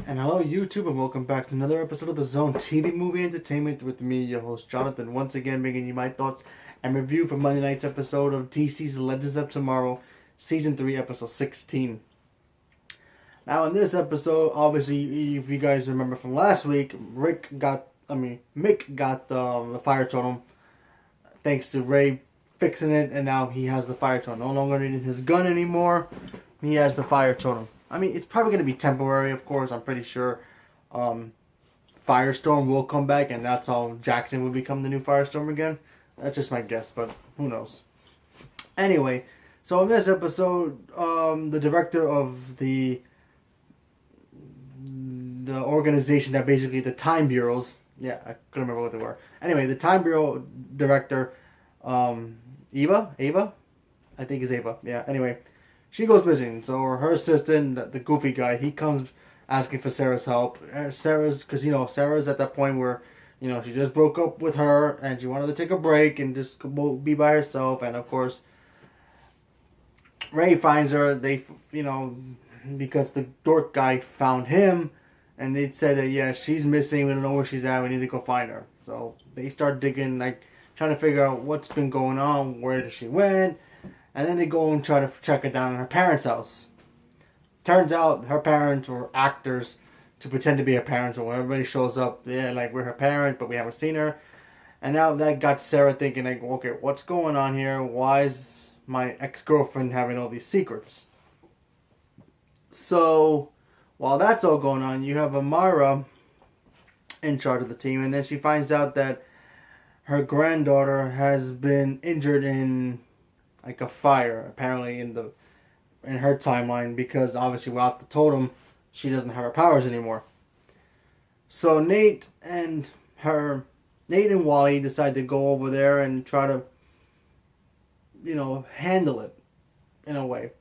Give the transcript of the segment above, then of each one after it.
And hello, YouTube, and welcome back to another episode of the Zone TV Movie Entertainment with me, your host Jonathan, once again bringing you my thoughts and review for Monday night's episode of DC's Legends of Tomorrow, Season 3, Episode 16. Now, in this episode, obviously, if you guys remember from last week, Mick got the fire totem thanks to Ray fixing it, and now he has the fire totem. No longer needing his gun anymore, he has the fire totem. I mean, it's probably going to be temporary, of course. I'm pretty sure Firestorm will come back, and that's how Jackson will become the new Firestorm again. That's just my guess, but who knows. Anyway, so in this episode, the director of the organization that basically the Time Bureaus, yeah, I couldn't remember what they were. Anyway, the Time Bureau director, Ava, I think is Ava. Yeah. Anyway, she goes missing. So her assistant, the goofy guy, he comes asking for Sarah's help. Because Sarah's at that point where she just broke up with her and she wanted to take a break and just be by herself. And of course, Ray finds her. Because the dork guy found him, and they said that yeah, she's missing. We don't know where she's at. We need to go find her. So they start digging, trying to figure out what's been going on, where she went. And then they go and try to check it down in her parents' house. Turns out her parents were actors to pretend to be her parents. So when everybody shows up, yeah, we're her parent, but we haven't seen her. And now that got Sarah thinking, okay, what's going on here? Why is my ex-girlfriend having all these secrets? So while that's all going on, you have Amara in charge of the team. And then she finds out that her granddaughter has been injured in a fire, apparently in her timeline, because obviously without the totem, she doesn't have her powers anymore. So Nate and Wally decide to go over there and try to, handle it in a way,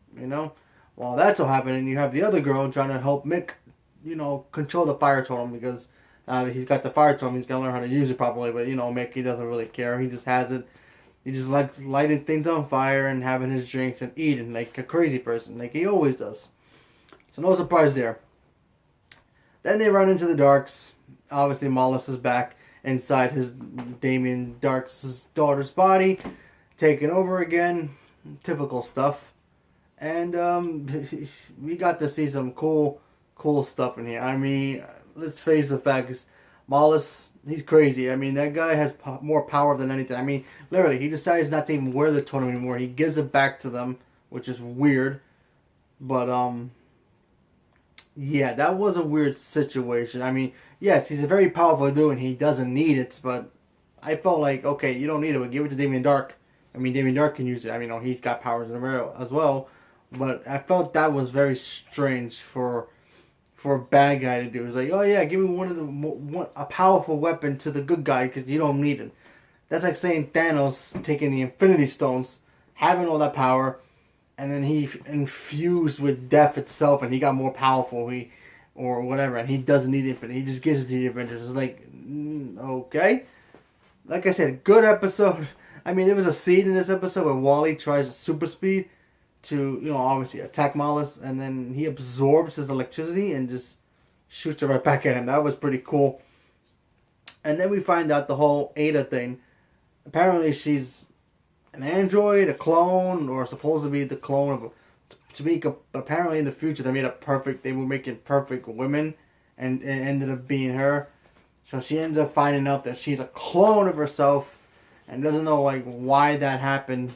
While that's all happening, you have the other girl trying to help Mick, control the fire totem because he's got the fire totem, he's got to learn how to use it properly, but, Mick, he doesn't really care. He just has it. He just likes lighting things on fire and having his drinks and eating like a crazy person, like he always does. So no surprise there. Then they run into the Darks. Obviously, Mollis is back inside his Damien Dark's daughter's body, taking over again. Typical stuff. And we got to see some cool stuff in here. I mean, let's face the facts. Mollis, he's crazy. I mean, that guy has more power than anything. I mean, literally, he decides not to even wear the totem anymore. He gives it back to them, which is weird. But, yeah, that was a weird situation. I mean, yes, he's a very powerful dude and he doesn't need it, but I felt like, okay, you don't need it, but give it to Damien Dark. I mean, Damien Dark can use it. I mean, he's got powers as well. But I felt that was very strange for a bad guy to do. It's like, oh yeah, give me a powerful weapon to the good guy because you don't need it. That's like saying Thanos taking the Infinity Stones, having all that power, and then he infused with death itself, and he got more powerful. Or whatever, and he doesn't need Infinity. He just gives it to the Avengers. It's like, okay. Like I said, good episode. I mean, there was a scene in this episode where Wally tries super speed to, obviously attack Mollis, and then he absorbs his electricity and just shoots it right back at him. That was pretty cool. And then we find out the whole Ada thing. Apparently she's an android, a clone, or supposed to be the clone of apparently in the future they were making perfect women, and it ended up being her. So she ends up finding out that she's a clone of herself and doesn't know why that happened.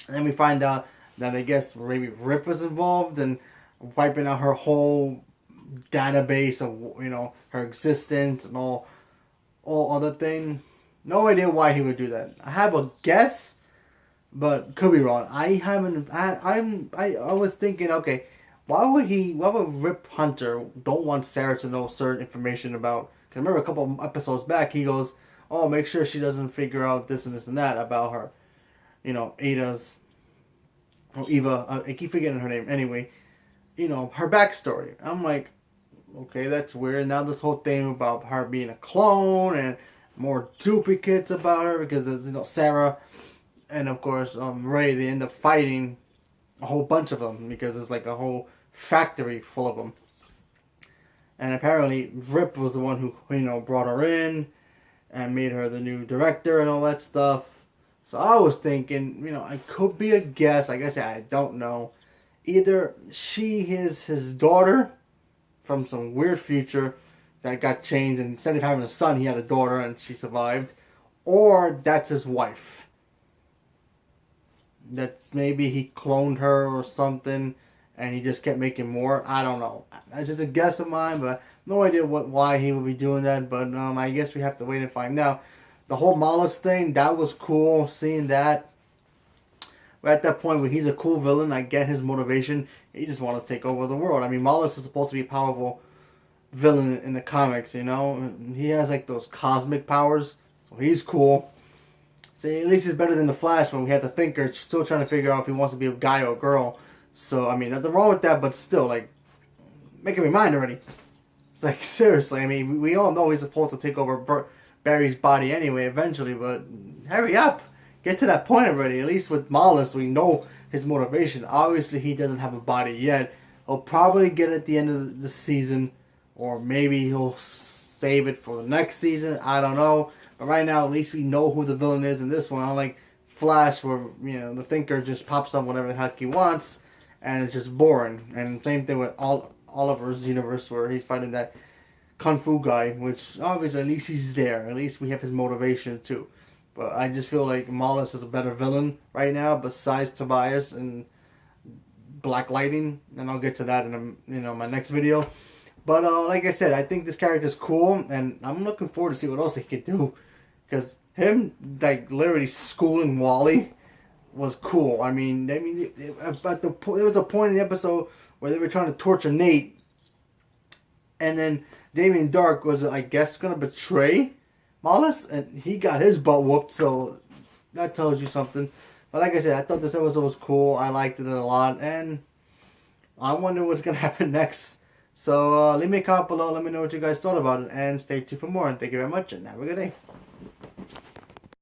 And then we find out that I guess maybe Rip was involved and wiping out her whole database of her existence and all other thing. No idea why he would do that. I have a guess, but could be wrong. I was thinking, okay, why would Rip Hunter don't want Sarah to know certain information about? Cause I remember a couple episodes back he goes, oh, make sure she doesn't figure out this and this and that about her, Ada's. Or Eva, I keep forgetting her name. Anyway, her backstory. I'm like, okay, that's weird. Now this whole thing about her being a clone and more duplicates about her because it's, Sarah and of course Ray, they end up fighting a whole bunch of them because it's like a whole factory full of them. And apparently Rip was the one who, brought her in and made her the new director and all that stuff. So I was thinking, I could be a guess. Like I said, I don't know. Either she is his daughter from some weird future that got changed, and instead of having a son, he had a daughter and she survived. Or that's his wife. That's maybe he cloned her or something, and he just kept making more. I don't know. That's just a guess of mine, but no idea why he would be doing that. But I guess we have to wait and find out. The whole Malice thing, that was cool. Seeing that. But at that point where he's a cool villain, I get his motivation. He just wants to take over the world. I mean, Malice is supposed to be a powerful villain in the comics, He has like those cosmic powers, so he's cool. So at least he's better than the Flash when we had the Thinker still trying to figure out if he wants to be a guy or a girl. So, I mean, nothing wrong with that, but still, like, make up your mind already. It's like, seriously, I mean, we all know he's supposed to take over Barry's body anyway, eventually, but hurry up. Get to that point already. At least with Malice, we know his motivation. Obviously, he doesn't have a body yet. He'll probably get it at the end of the season, or maybe he'll save it for the next season. I don't know. But right now, at least we know who the villain is in this one. Unlike Flash, where the Thinker just pops up whatever the heck he wants, and it's just boring. And same thing with Oliver's universe, where he's fighting that kung fu guy, which obviously at least he's there. At least we have his motivation too. But I just feel like Malice is a better villain right now, besides Tobias and Black Lightning, and I'll get to that in my next video. But like I said, I think this character's cool, and I'm looking forward to see what else he could do. Because him, like, literally schooling Wally was cool. I mean, there was a point in the episode where they were trying to torture Nate, and then Damien Dark was, I guess, going to betray Malice, and he got his butt whooped, so that tells you something. But like I said, I thought this episode was cool. I liked it a lot, and I wonder what's going to happen next. So leave me a comment below. Let me know what you guys thought about it, and stay tuned for more. And thank you very much, and have a good day.